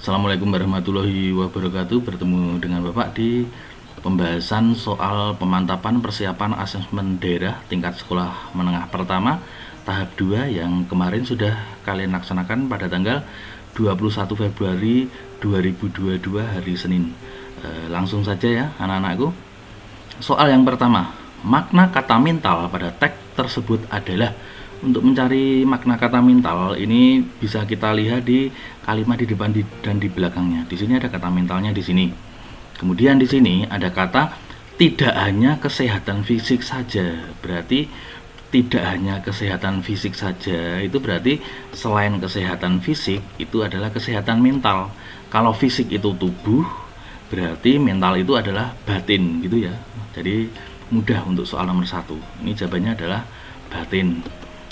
Assalamualaikum warahmatullahi wabarakatuh. Bertemu dengan Bapak di pembahasan soal pemantapan persiapan asesmen daerah tingkat sekolah menengah pertama tahap 2 yang kemarin sudah kalian laksanakan pada tanggal 21 Februari 2022 hari Senin. Langsung saja ya anak-anakku. Soal yang pertama, makna kata mental pada teks tersebut adalah. Untuk mencari makna kata mental ini bisa kita lihat di kalimat di depan dan di belakangnya. Di sini ada kata mentalnya di sini. Kemudian di sini ada kata tidak hanya kesehatan fisik saja. Berarti tidak hanya kesehatan fisik saja itu berarti selain kesehatan fisik itu adalah kesehatan mental. Kalau fisik itu tubuh, berarti mental itu adalah batin gitu ya. Jadi mudah untuk soal nomor 1. Ini jawabannya adalah batin.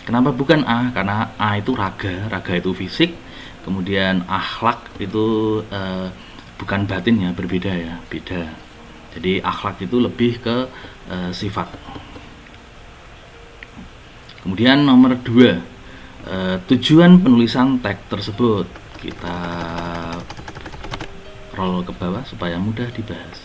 Kenapa bukan A? Karena A itu raga itu fisik, kemudian akhlak itu bukan batin ya, berbeda ya, beda. Jadi akhlak itu lebih ke sifat. Kemudian nomor 2, tujuan penulisan teks tersebut. Kita roll ke bawah supaya mudah dibahas.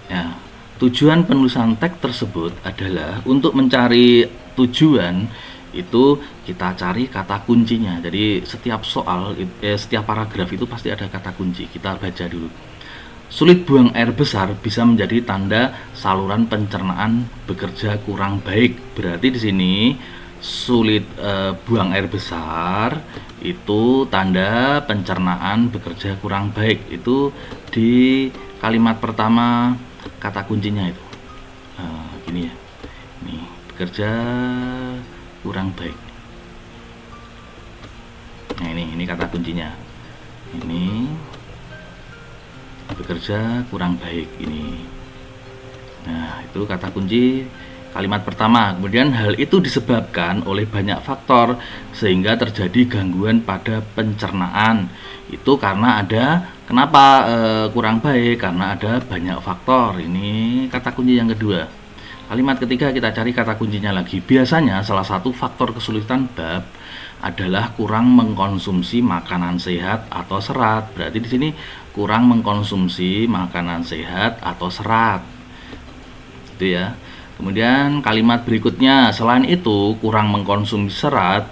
Ya. Tujuan penulisan teks tersebut adalah untuk mencari tujuan itu kita cari kata kuncinya. Jadi setiap soal, setiap paragraf itu pasti ada kata kunci. Kita baca dulu. Sulit buang air besar bisa menjadi tanda saluran pencernaan bekerja kurang baik. Berarti di sini sulit buang air besar itu tanda pencernaan bekerja kurang baik. Itu di kalimat pertama kata kuncinya itu gini ya, ini bekerja kurang baik. Nah ini kata kuncinya, ini bekerja kurang baik ini. Nah itu kata kunci kalimat pertama. Kemudian hal itu disebabkan oleh banyak faktor sehingga terjadi gangguan pada pencernaan. Itu karena ada kenapa kurang baik, karena ada banyak faktor. Ini kata kunci yang kedua. Kalimat ketiga kita cari kata kuncinya lagi. Biasanya salah satu faktor kesulitan bab adalah kurang mengkonsumsi makanan sehat atau serat. Berarti di sini kurang mengkonsumsi makanan sehat atau serat. Itu ya. Kemudian kalimat berikutnya, selain itu kurang mengkonsumsi serat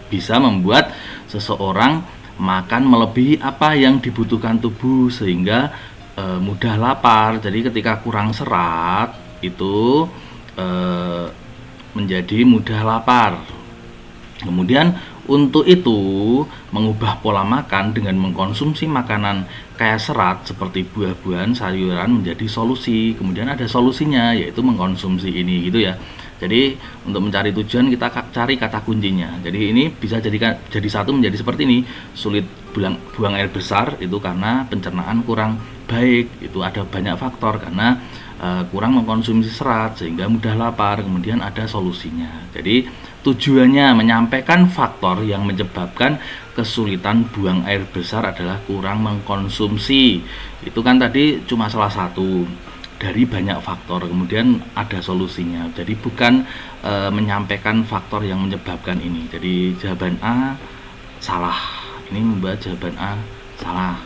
bisa membuat seseorang makan melebihi apa yang dibutuhkan tubuh sehingga mudah lapar. Jadi ketika kurang serat itu menjadi mudah lapar. Kemudian untuk itu mengubah pola makan dengan mengkonsumsi makanan kaya serat seperti buah-buahan, sayuran menjadi solusi. Kemudian ada solusinya yaitu mengkonsumsi ini gitu ya. Jadi untuk mencari tujuan kita cari kata kuncinya. Jadi ini bisa jadi satu menjadi seperti ini. Sulit buang air besar itu karena pencernaan kurang baik. Itu ada banyak faktor karena kurang mengkonsumsi serat sehingga mudah lapar. Kemudian ada solusinya. Jadi tujuannya menyampaikan faktor yang menyebabkan kesulitan buang air besar adalah kurang mengkonsumsi. Itu kan tadi cuma salah satu dari banyak faktor, kemudian ada solusinya. Jadi bukan menyampaikan faktor yang menyebabkan ini. Jadi jawaban A salah. Ini membuat jawaban A salah.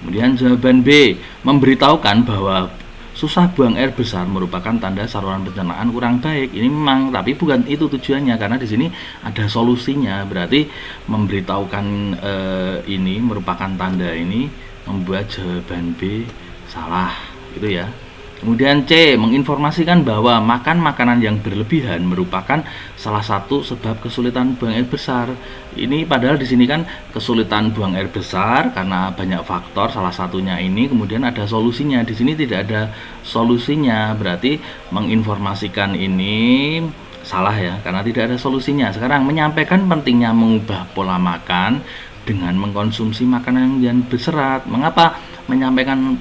Kemudian jawaban B memberitahukan bahwa susah buang air besar merupakan tanda saluran pencernaan kurang baik. Ini memang, tapi bukan itu tujuannya karena di sini ada solusinya. Berarti memberitahukan ini merupakan tanda ini membuat jawaban B salah, gitu ya. Kemudian C menginformasikan bahwa makan makanan yang berlebihan merupakan salah satu sebab kesulitan buang air besar. Ini padahal di sini kan kesulitan buang air besar karena banyak faktor, salah satunya ini, kemudian ada solusinya. Di sini tidak ada solusinya, berarti menginformasikan ini salah ya karena tidak ada solusinya. Sekarang menyampaikan pentingnya mengubah pola makan dengan mengkonsumsi makanan yang berserat. Mengapa menyampaikan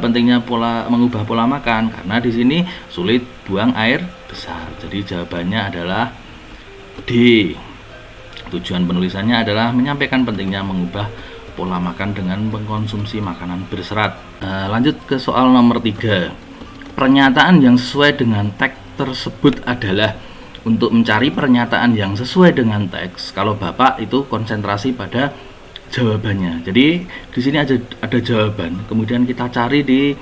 pentingnya mengubah pola makan? Karena di sini sulit buang air besar. Jadi jawabannya adalah D. Tujuan penulisannya adalah menyampaikan pentingnya mengubah pola makan dengan mengkonsumsi makanan berserat. Lanjut ke soal nomor 3. Pernyataan yang sesuai dengan teks tersebut adalah. Untuk mencari pernyataan yang sesuai dengan teks, kalau Bapak itu konsentrasi pada jawabannya. Jadi di sini ada jawaban, kemudian kita cari di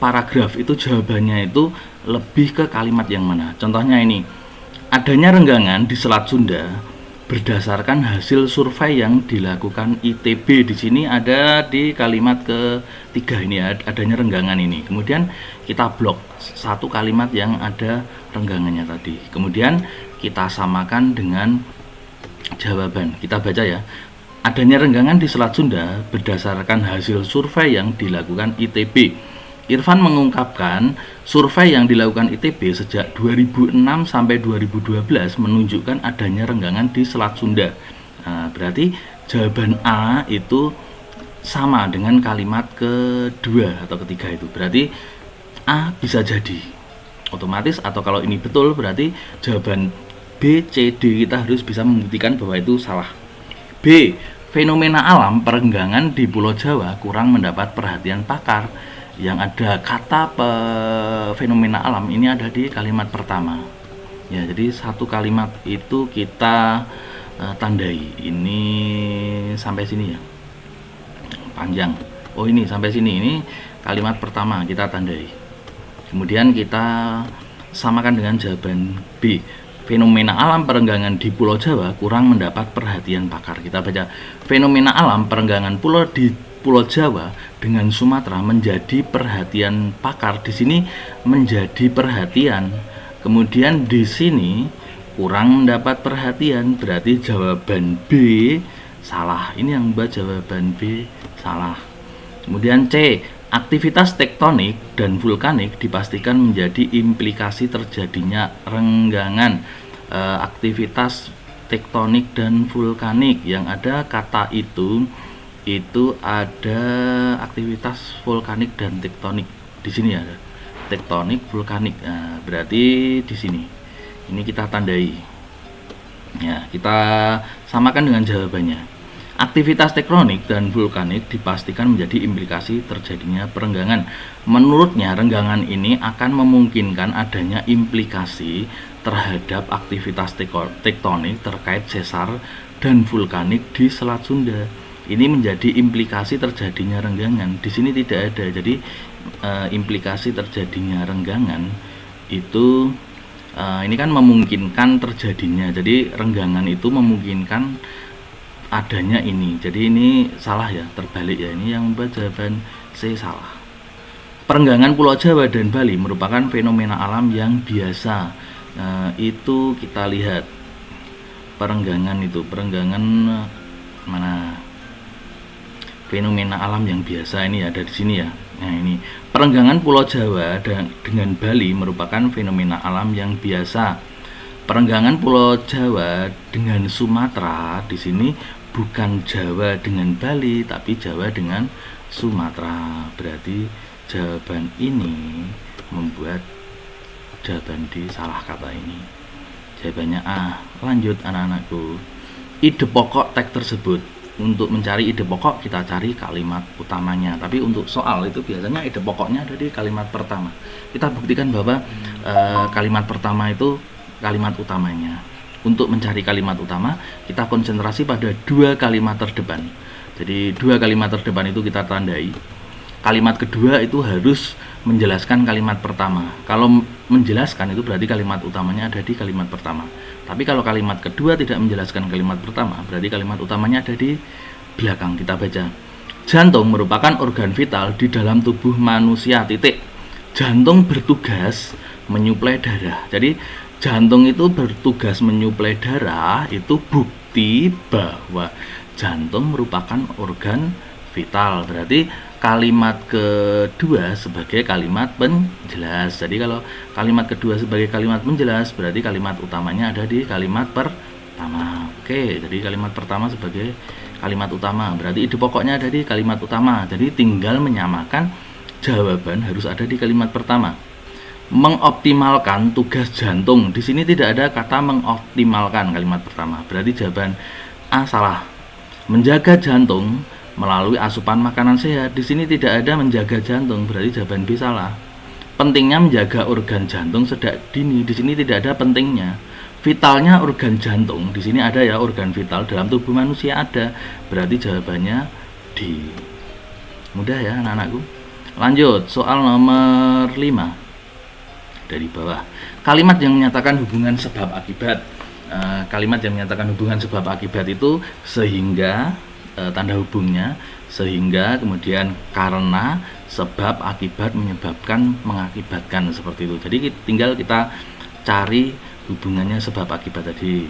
paragraf itu jawabannya itu lebih ke kalimat yang mana. Contohnya ini, adanya renggangan di Selat Sunda berdasarkan hasil survei yang dilakukan ITB. Di sini ada di kalimat ketiga ini, adanya renggangan ini. Kemudian kita blok satu kalimat yang ada renggangannya tadi. Kemudian kita samakan dengan jawaban. Kita baca ya. Adanya renggangan di Selat Sunda berdasarkan hasil survei yang dilakukan ITB. Irfan mengungkapkan survei yang dilakukan ITB sejak 2006 sampai 2012 menunjukkan adanya renggangan di Selat Sunda. Nah, berarti jawaban A itu sama dengan kalimat kedua atau ketiga itu. Berarti A bisa jadi otomatis, atau kalau ini betul berarti jawaban B, C, D kita harus bisa membuktikan bahwa itu salah. B. Fenomena alam perenggangan di Pulau Jawa kurang mendapat perhatian pakar. Yang ada kata fenomena alam ini ada di kalimat pertama. Ya, jadi satu kalimat itu kita tandai. Ini sampai sini ya. Panjang. Oh, ini sampai sini. Ini kalimat pertama kita tandai. Kemudian kita samakan dengan jawaban B. Fenomena alam perenggangan di Pulau Jawa kurang mendapat perhatian pakar. Kita baca, fenomena alam perenggangan pulau di Pulau Jawa dengan Sumatera menjadi perhatian pakar. Di sini menjadi perhatian. Kemudian di sini kurang mendapat perhatian, berarti jawaban B salah. Ini yang membuat jawaban B salah. Kemudian C. Aktivitas tektonik dan vulkanik dipastikan menjadi implikasi terjadinya renggangan. Aktivitas tektonik dan vulkanik, yang ada kata itu ada aktivitas vulkanik dan tektonik. Di sini ada tektonik, vulkanik. Nah, berarti di sini. Ini kita tandai. Ya, kita samakan dengan jawabannya. Aktivitas tektonik dan vulkanik dipastikan menjadi implikasi terjadinya perenggangan. Menurutnya, renggangan ini akan memungkinkan adanya implikasi terhadap aktivitas tektonik terkait sesar dan vulkanik di Selat Sunda. Ini menjadi implikasi terjadinya renggangan. Di sini tidak ada. Jadi implikasi terjadinya renggangan itu ini kan memungkinkan terjadinya. Jadi renggangan itu memungkinkan adanya ini. Jadi ini salah ya, terbalik ya. Ini yang membuat jawaban C salah. Perenggangan Pulau Jawa dan Bali merupakan fenomena alam yang biasa. Itu kita lihat perenggangan itu, perenggangan mana? Fenomena alam yang biasa ini ada di sini ya. Nah, ini perenggangan Pulau Jawa dengan Bali merupakan fenomena alam yang biasa. Perenggangan Pulau Jawa dengan Sumatera di sini bukan Jawa dengan Bali, tapi Jawa dengan Sumatera. Berarti jawaban ini membuat jawaban D salah kata ini. Jawabannya A. Lanjut anak-anakku. Ide pokok teks tersebut. Untuk mencari ide pokok kita cari kalimat utamanya. Tapi untuk soal itu biasanya ide pokoknya ada di kalimat pertama. Kita buktikan bahwa kalimat pertama itu kalimat utamanya. Untuk mencari kalimat utama, kita konsentrasi pada dua kalimat terdepan. Jadi dua kalimat terdepan itu kita tandai. Kalimat kedua itu harus menjelaskan kalimat pertama. Kalau menjelaskan itu berarti kalimat utamanya ada di kalimat pertama. Tapi kalau kalimat kedua tidak menjelaskan kalimat pertama, berarti kalimat utamanya ada di belakang. Kita baca. Jantung merupakan organ vital di dalam tubuh manusia. Titik. Jantung bertugas menyuplai darah. Jadi jantung itu bertugas menyuplai darah, itu bukti bahwa jantung merupakan organ vital. Berarti kalimat kedua sebagai kalimat penjelas. Jadi kalau kalimat kedua sebagai kalimat penjelas, berarti kalimat utamanya ada di kalimat pertama. Oke, jadi kalimat pertama sebagai kalimat utama. Berarti ide pokoknya ada di kalimat utama. Jadi tinggal menyamakan jawaban harus ada di kalimat pertama. Mengoptimalkan tugas jantung. Di sini tidak ada kata mengoptimalkan kalimat pertama. Berarti jawaban A salah. Menjaga jantung melalui asupan makanan sehat. Di sini tidak ada menjaga jantung. Berarti jawaban B salah. Pentingnya menjaga organ jantung sejak dini. Di sini tidak ada pentingnya. Vitalnya organ jantung. Di sini ada ya organ vital dalam tubuh manusia ada. Berarti jawabannya D. Mudah ya anak-anakku. Lanjut, soal nomor 5 dari bawah. Kalimat yang menyatakan hubungan sebab akibat. Kalimat yang menyatakan hubungan sebab akibat itu sehingga, tanda hubungnya sehingga, kemudian karena, sebab, akibat, menyebabkan, mengakibatkan, seperti itu. Jadi tinggal kita cari hubungannya sebab akibat tadi.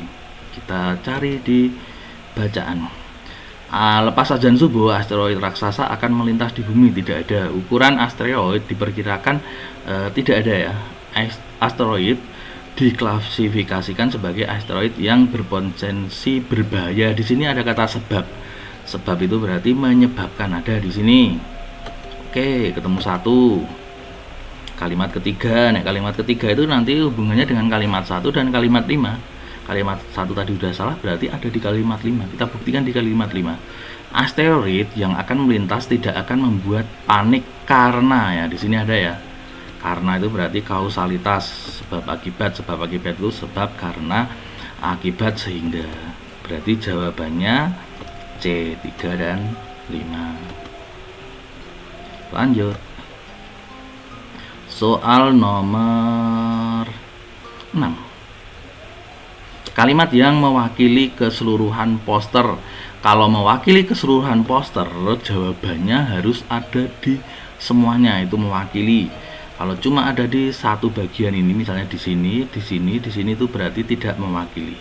Kita cari di bacaan. Lepas ajan subuh, asteroid raksasa akan melintas di bumi. Tidak ada ukuran asteroid, diperkirakan tidak ada ya. Asteroid diklasifikasikan sebagai asteroid yang berpotensi berbahaya. Di sini ada kata sebab. Sebab itu berarti menyebabkan, ada di sini. Oke, ketemu satu. Kalimat ketiga. Nah, kalimat ketiga itu nanti hubungannya dengan kalimat 1 dan kalimat 5. Kalimat 1 tadi udah salah, berarti ada di kalimat 5. Kita buktikan di kalimat 5. Asteroid yang akan melintas tidak akan membuat panik karena, ya di sini ada ya. Karena itu berarti kausalitas, sebab akibat. Sebab akibat itu sebab, karena, akibat, sehingga. Berarti jawabannya C, 3 dan 5. Lanjut. Soal nomor 6. Kalimat yang mewakili keseluruhan poster. Kalau mewakili keseluruhan poster, jawabannya harus ada di semuanya, itu mewakili. Kalau cuma ada di satu bagian ini, misalnya di sini, di sini, di sini, itu berarti tidak mewakili.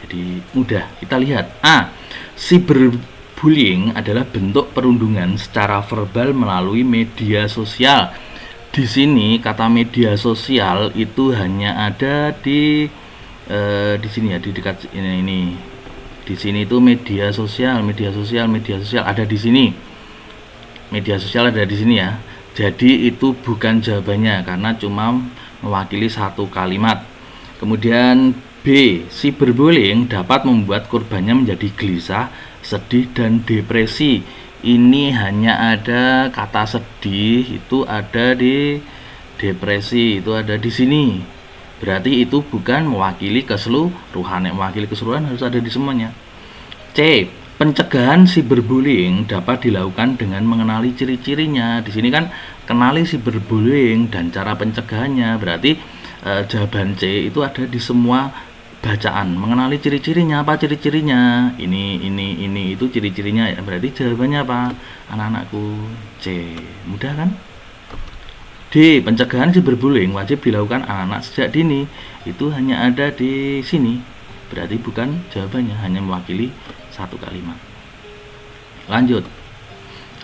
Jadi mudah. Kita lihat. A. Cyberbullying adalah bentuk perundungan secara verbal melalui media sosial. Di sini kata media sosial itu hanya ada di sini ya, di dekat ini. Di sini itu media sosial ada di sini. Media sosial ada di sini ya. Jadi itu bukan jawabannya karena cuma mewakili satu kalimat. Kemudian B, cyberbullying dapat membuat korbannya menjadi gelisah, sedih, dan depresi. Ini hanya ada kata sedih, itu ada di depresi, itu ada di sini. Berarti itu bukan mewakili keseluruhan. Yang mewakili keseluruhan harus ada di semuanya. C, pencegahan cyberbullying dapat dilakukan dengan mengenali ciri-cirinya. Di sini kan kenali cyberbullying dan cara pencegahannya. Berarti jawaban C itu ada di semua bacaan. Mengenali ciri-cirinya, apa ciri-cirinya? Ini itu ciri-cirinya. Berarti jawabannya apa? Anak-anakku, C. Mudah kan? D, pencegahan cyberbullying wajib dilakukan anak-anak sejak dini. Itu hanya ada di sini. Berarti bukan jawabannya, hanya mewakili satu kalimat. Lanjut.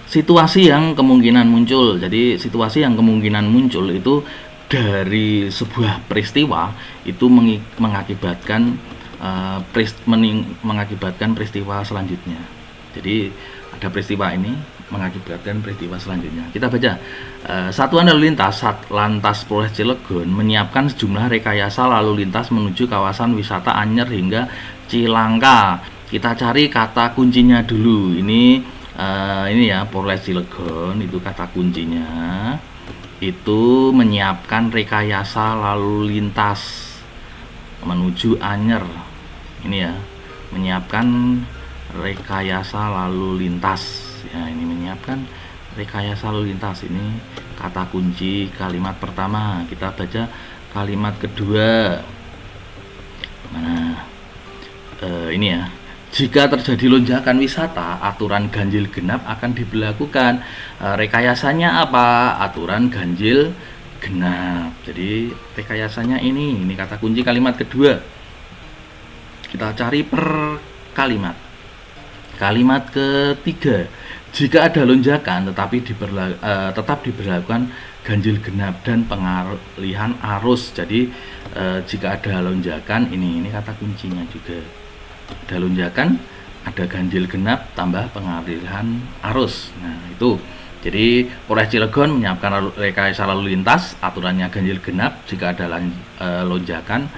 Situasi yang kemungkinan muncul. Jadi situasi yang kemungkinan muncul itu dari sebuah peristiwa itu mengakibatkan peristiwa selanjutnya. Jadi ada peristiwa ini mengakibatkan peristiwa selanjutnya. Kita baca. Satuan Lalu Lintas Satlantas Polres Cilegon menyiapkan sejumlah rekayasa lalu lintas menuju kawasan wisata Anyer hingga Cilangka. Kita cari kata kuncinya dulu. Ini ya, Polres Cilegon itu kata kuncinya. Itu menyiapkan rekayasa lalu lintas menuju Anyer. Ini ya, menyiapkan rekayasa lalu lintas. Ya, ini menyiapkan rekayasa lalu lintas. Ini kata kunci kalimat pertama. Kita baca kalimat kedua. Mana? Ini ya. Jika terjadi lonjakan wisata, aturan ganjil genap akan diberlakukan. Rekayasanya apa? Aturan ganjil genap. Jadi rekayasanya ini kata kunci kalimat kedua. Kita cari per kalimat. Kalimat ketiga. Jika ada lonjakan tetap diberlakukan ganjil genap dan pengalihan arus. Jadi jika ada lonjakan, ini kata kuncinya juga. Ada lonjakan, ada ganjil genap, tambah pengalihan arus. Nah, itu. Jadi Polres Cilegon menyiapkan rekayasa lalu lintas, aturannya ganjil genap. Jika ada lonjakan,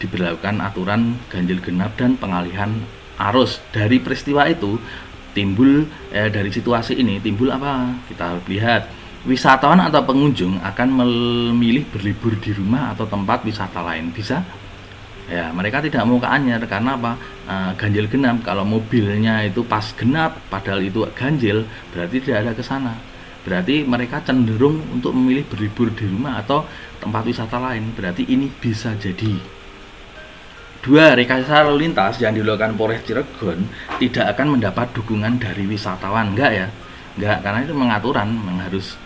diberlakukan aturan ganjil genap dan pengalihan arus. Dari peristiwa itu timbul dari situasi ini timbul apa? Kita lihat. Wisatawan atau pengunjung akan memilih berlibur di rumah atau tempat wisata lain. Bisa? Ya, mereka tidak mau ke Anyer karena apa? Ganjil genap. Kalau mobilnya itu pas genap, padahal itu ganjil, berarti tidak ada ke sana. Berarti mereka cenderung untuk memilih berlibur di rumah atau tempat wisata lain. Berarti ini bisa jadi. Dua, rekayasa lalu lintas yang dilakukan Polres Cilegon tidak akan mendapat dukungan dari wisatawan. Enggak ya? Enggak, karena itu mengaturan, memang harus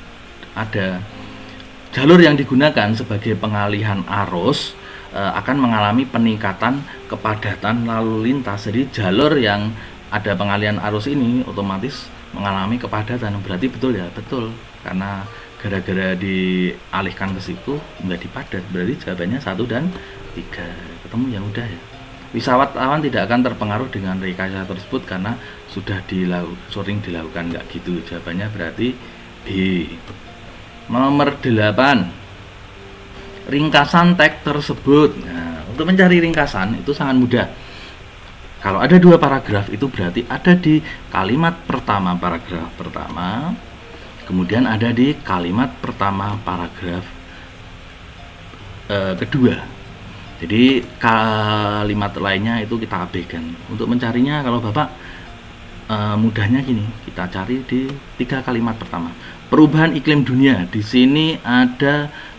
ada. Jalur yang digunakan sebagai pengalihan arus akan mengalami peningkatan kepadatan lalu lintas. Jadi jalur yang ada pengalihan arus ini otomatis mengalami kepadatan. Berarti betul ya? Betul. Karena gara-gara dialihkan ke situ menjadi padat. Berarti jawabannya 1 dan 3. Ketemu ya udah ya. Wisatawan tidak akan terpengaruh dengan rekayasa tersebut karena sudah sering dilakukan. Nggak gitu. Jawabannya berarti B. Nomor 8, ringkasan teks tersebut. Nah, untuk mencari ringkasan itu sangat mudah. Kalau ada 2 paragraf itu berarti ada di kalimat pertama paragraf pertama, kemudian ada di kalimat pertama paragraf kedua. Jadi kalimat lainnya itu kita abaikan. Untuk mencarinya kalau Bapak mudahnya gini, kita cari di 3 kalimat pertama. Perubahan iklim dunia. Di sini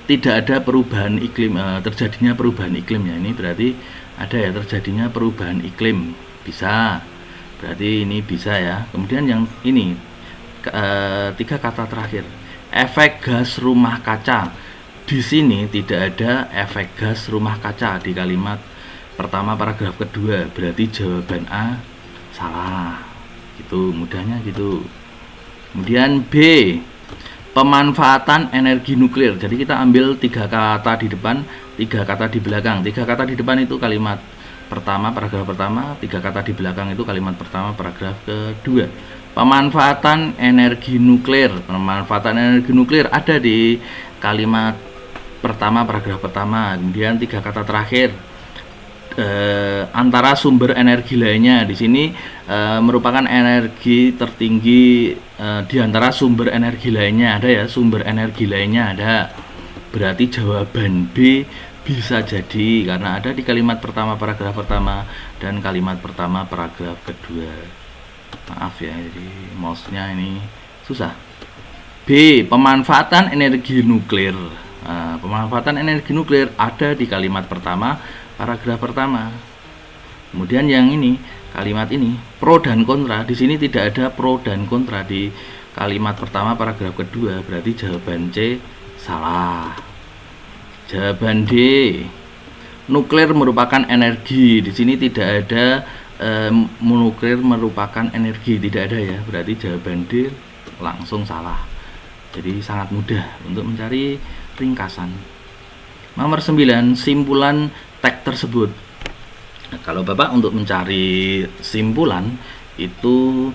tidak ada perubahan iklim, terjadinya perubahan iklim ya. Ini berarti ada ya terjadinya perubahan iklim. Bisa. Berarti ini bisa ya. Kemudian yang ini 3 kata terakhir. Efek gas rumah kaca. Di sini tidak ada efek gas rumah kaca di kalimat pertama paragraf kedua. Berarti jawaban A salah. Gitu, mudahnya gitu. Kemudian B, pemanfaatan energi nuklir. Jadi kita ambil 3 kata di depan, 3 kata di belakang. 3 kata di depan itu kalimat pertama paragraf pertama, 3 kata di belakang itu kalimat pertama paragraf kedua. Pemanfaatan energi nuklir. Pemanfaatan energi nuklir ada di kalimat pertama paragraf pertama. Kemudian 3 kata terakhir, antara sumber energi lainnya. Di sini merupakan energi tertinggi di antara sumber energi lainnya. Ada ya, sumber energi lainnya ada. Berarti jawaban B bisa jadi karena ada di kalimat pertama paragraf pertama dan kalimat pertama paragraf kedua. Maaf ya, jadi mouse-nya ini susah. B, pemanfaatan energi nuklir. Pemanfaatan energi nuklir ada di kalimat pertama paragraf pertama. Kemudian yang ini, kalimat ini pro dan kontra. Di sini tidak ada pro dan kontra di kalimat pertama paragraf kedua. Berarti jawaban C salah. Jawaban D, nuklir merupakan energi. Di sini tidak ada nuklir merupakan energi, tidak ada ya. Berarti jawaban D langsung salah. Jadi sangat mudah untuk mencari ringkasan. Nomor 9, simpulan teks tersebut. Nah, kalau Bapak untuk mencari simpulan itu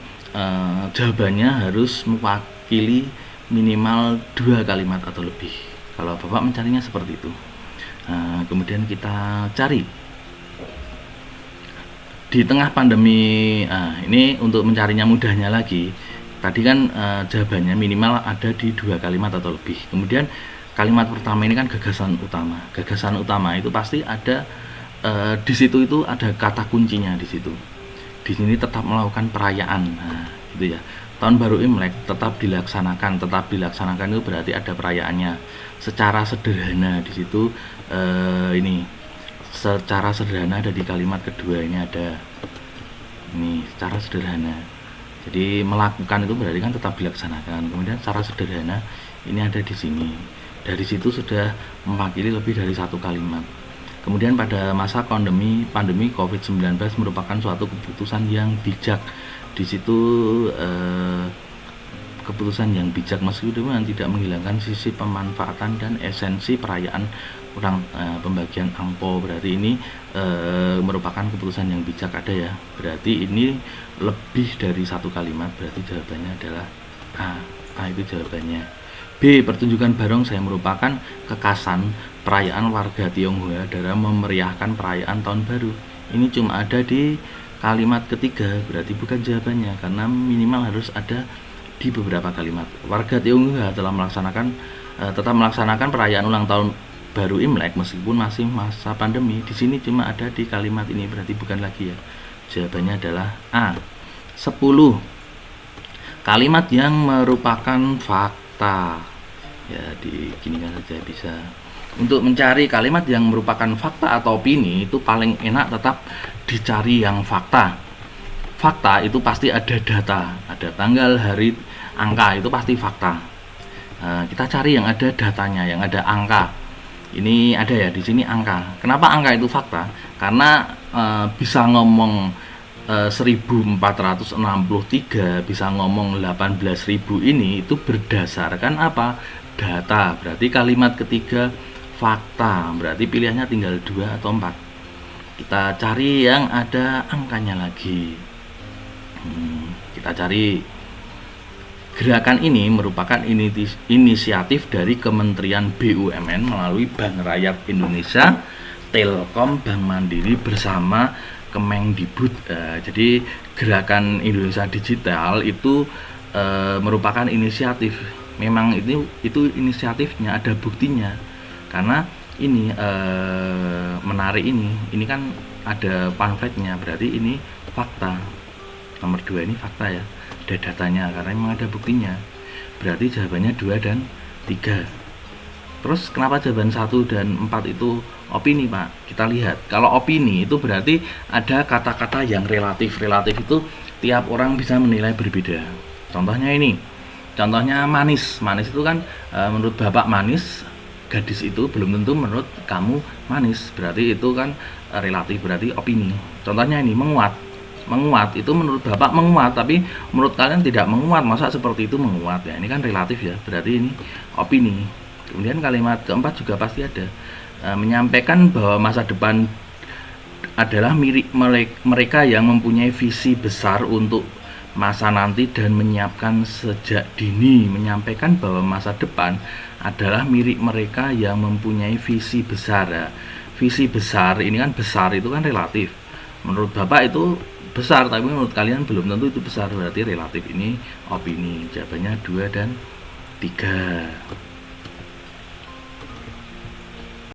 jawabannya harus mewakili minimal 2 kalimat atau lebih. Kalau Bapak mencarinya seperti itu. Kemudian kita cari di tengah pandemi. Ini untuk mencarinya mudahnya lagi. Tadi kan jawabannya minimal ada di 2 kalimat atau lebih. Kemudian kalimat pertama ini kan gagasan utama. Gagasan utama itu pasti ada di situ itu ada kata kuncinya di situ. Di sini tetap melakukan perayaan, gitu ya. Tahun baru Imlek tetap dilaksanakan. Tetap dilaksanakan itu berarti ada perayaannya. Secara sederhana di situ ini. Secara sederhana ada di kalimat kedua ini ada. Ini secara sederhana. Jadi melakukan itu berarti kan tetap dilaksanakan. Kemudian secara sederhana ini ada di sini. Dari situ sudah mewakili lebih dari 1 kalimat. Kemudian pada masa pandemi COVID-19 merupakan suatu keputusan yang bijak. Di situ keputusan yang bijak meskipun tidak menghilangkan sisi pemanfaatan dan esensi perayaan pembagian angpau. Berarti ini merupakan keputusan yang bijak ada ya. Berarti ini lebih dari 1 kalimat. Berarti jawabannya adalah A itu jawabannya. B, pertunjukan barongsai merupakan kekasan perayaan warga Tionghoa dalam memeriahkan perayaan tahun baru. Ini cuma ada di kalimat ketiga, berarti bukan jawabannya karena minimal harus ada di beberapa kalimat. Warga Tionghoa tetap melaksanakan perayaan ulang tahun baru Imlek meskipun masih masa pandemi. Di sini cuma ada di kalimat ini, berarti bukan lagi ya. Jawabannya adalah A. 10 kalimat yang merupakan fakta. Ya, diginikan saja bisa. Untuk mencari kalimat yang merupakan fakta atau opini itu paling enak tetap dicari yang fakta. Fakta itu pasti ada data, ada tanggal, hari, angka, itu pasti fakta. Kita cari yang ada datanya, yang ada angka. Ini ada ya di sini angka. Kenapa angka itu fakta? Karena bisa ngomong 1463, bisa ngomong 18.000, ini itu berdasarkan apa? Data. Berarti kalimat ketiga fakta. Berarti pilihannya tinggal 2 atau 4. Kita cari yang ada angkanya lagi. Kita cari. Gerakan ini merupakan inisiatif dari Kementerian BUMN melalui Bank Rakyat Indonesia, Telkom, Bank Mandiri bersama Kemendikbud. Jadi gerakan Indonesia Digital itu merupakan inisiatif. Memang itu inisiatifnya, ada buktinya. Karena ini menarik ini kan ada pamfletnya, berarti ini fakta. Nomor 2 ini fakta ya, ada datanya karena memang ada buktinya. Berarti jawabannya 2 dan 3. Terus kenapa jawaban 1 dan 4 itu opini, Pak? Kita lihat. Kalau opini itu berarti ada kata-kata yang relatif. Relatif itu tiap orang bisa menilai berbeda. Contohnya ini. Contohnya manis. Manis itu kan menurut Bapak manis, gadis itu belum tentu menurut kamu manis. Berarti itu kan relatif, berarti opini. Contohnya ini menguat. Menguat itu menurut Bapak menguat, tapi menurut kalian tidak menguat. Masa seperti itu menguat ya? Ini kan relatif ya. Berarti ini opini. Kemudian kalimat keempat juga pasti ada. Menyampaikan bahwa masa depan adalah milik mereka yang mempunyai visi besar untuk masa nanti dan menyiapkan sejak dini. Menyampaikan bahwa masa depan adalah milik mereka yang mempunyai visi besar ya. Visi besar ini kan, besar itu kan relatif. Menurut Bapak itu besar, tapi menurut kalian belum tentu itu besar, berarti relatif. Ini opini. Jawabannya 2 dan 3.